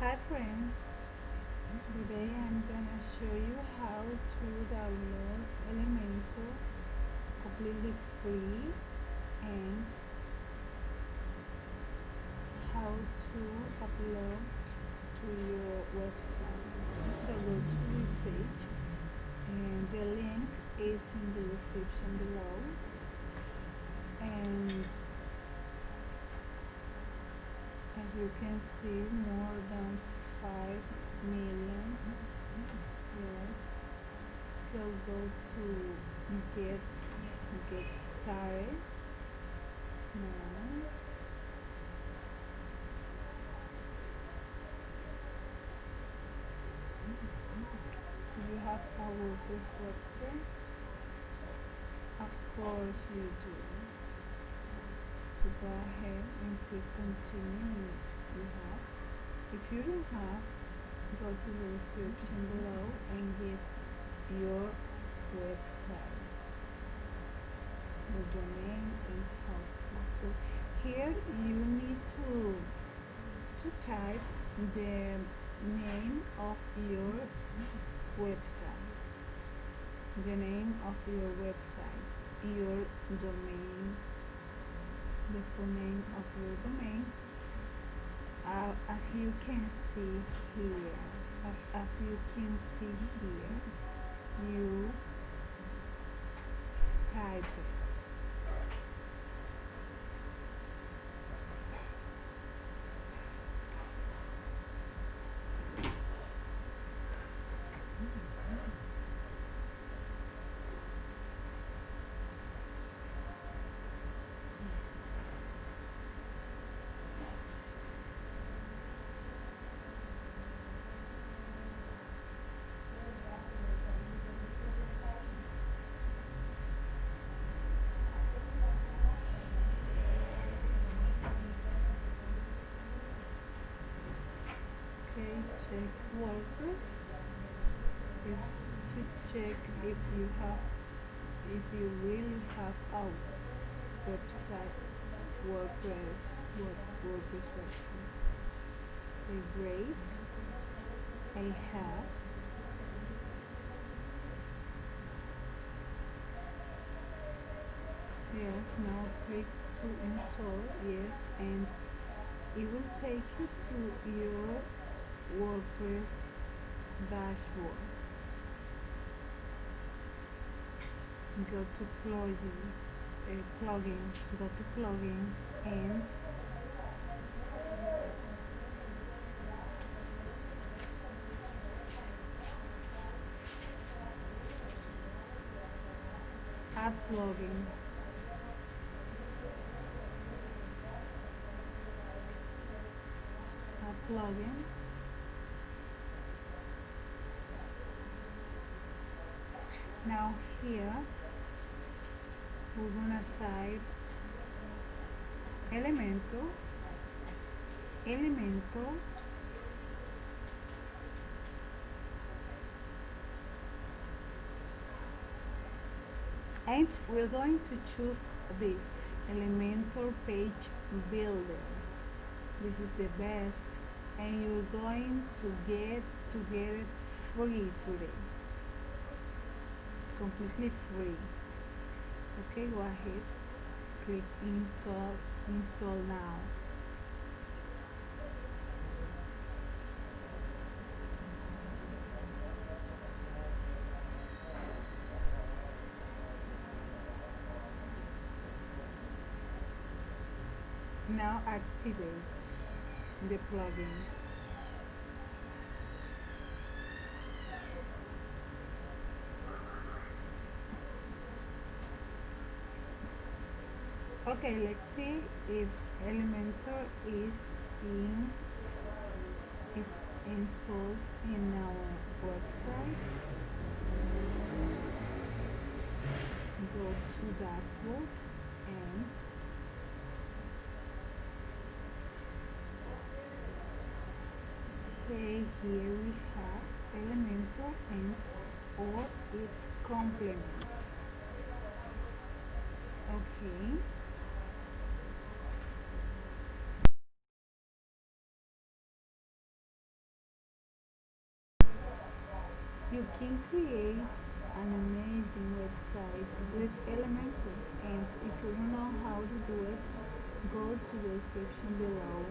Hi friends, today I'm gonna show you how to download Elementor completely free and how to upload to your website. So go to this page and the link is in the description below, and as you can see more than 5 million. Yes, so go to get started now. Do you have a WordPress website? Of course you do. So go ahead and click continue. You have. If you don't have, go to the description below and get your website. The domain is hosted. So here you need to type the name of your website. The name of your website, your domain, the full name of your domain. As you can see here, you type it. Okay, check WordPress is to check if you really have a website WordPress website. A great, I have. Yes, now click to install. Yes, and it will take you to your WordPress dashboard. Go to plugin, go to plugin and add plugin. Add plugin. Now here we're gonna type Elementor, and we're going to choose this Elementor page builder. This is the best, and you're going to get it free today, completely free. Okay, go ahead, click install now. Now activate the plugin. Okay, let's see if Elementor is installed in our website. Go to dashboard and okay, here we have Elementor and all its complements. Okay. You can create an amazing website with Elementor, and if you don't know how to do it, go to the description below